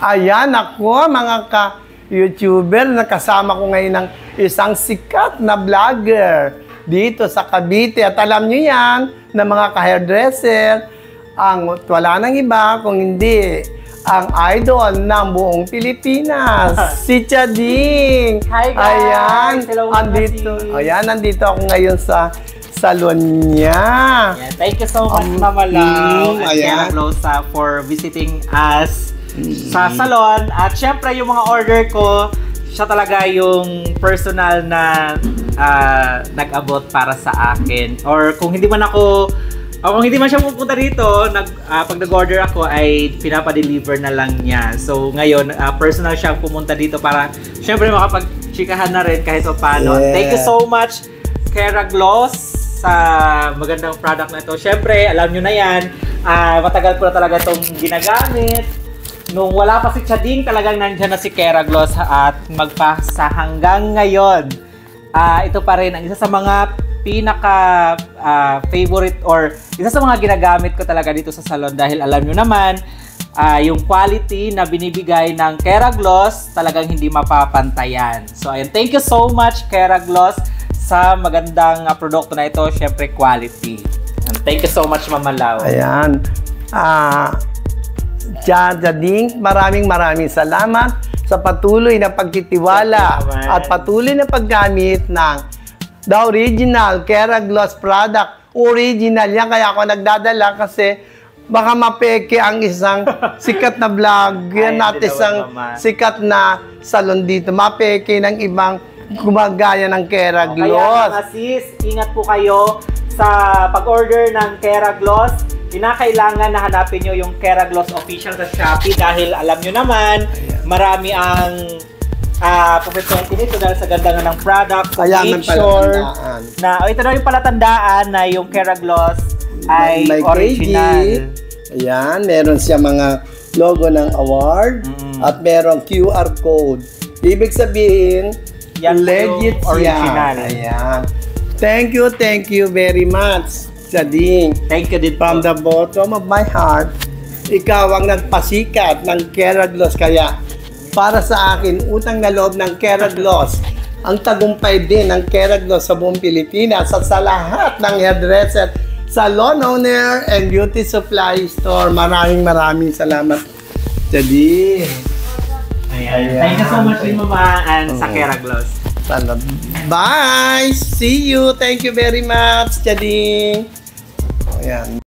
Ayan ako, mga ka-YouTuber, nakasama ko ngayon ng isang sikat na vlogger dito sa Cavite. At alam nyo yan, na mga ka-hairdresser, wala nang iba kung hindi ang idol ng buong Pilipinas, si Chading. Hi guys! Ayan, Hello, nandito ako ngayon sa salon niya. Yeah, thank you so much, Mama Lau at ayan. Kiara Glosa for visiting us sa salon. At syempre, yung mga order ko, siya talaga yung personal na nag-abot para sa akin. Or kung hindi man siya pupunta dito, pag nag-order ako ay pinapa-deliver na lang niya. So ngayon, personal siyang pumunta dito para syempre makapag-chikahan na rin kahit o paano. Yeah. Thank you so much, Kiara Gloss, sa magandang product na ito. Syempre, alam nyo na yan, matagal ko na talaga itong ginagamit. Nung wala pa si Chading, talagang nandiyan na si Kiara Gloss at magpasa hanggang ngayon. Ito pa rin ang isa sa mga favorite or isa sa mga ginagamit ko talaga dito sa salon dahil alam nyo naman, yung quality na binibigay ng Kiara Gloss talagang hindi mapapantayan. So ayun, thank you so much Kiara Gloss sa magandang produkto na ito, syempre quality. And thank you so much, Mama Lau. Ayan. Chading, maraming salamat sa patuloy na pagtitiwala at patuloy na paggamit ng the original Kiara Gloss product. Original yan, kaya ako nagdadala kasi baka mapeke ang isang sikat na vlogger natin, isang sikat na salon dito. Mapeke ng ibang gumagaya ng Kiara Gloss. Kaya mga sis, ingat po kayo sa pag-order ng Kiara Gloss. Kinakailangan na hanapin nyo yung Kiara Gloss official sa Shopee dahil alam nyo naman, marami ang pupresente nito dahil sa ganda nga ng product. So make sure na, ito na yung palatandaan na yung Kiara Gloss ay original. Ayan, meron siya mga logo ng award at merong QR code. Ibig sabihin, yan legit original. Ayan. Thank you very much, Chading. Thank you din from the bottom of my heart. Ikaw ang nagpasikat ng Kiara Gloss, kaya para sa akin, utang na loob ng Kiara Gloss, ang tagumpay din ng Kiara Gloss sa buong Pilipinas at sa lahat ng hairdresser, salon owner, and beauty supply store. Maraming salamat, Chading. Ayan. Thank you so much din, Mama, and sa Kiara Gloss. Bye! See you! Thank you very much, Chading. Ayan.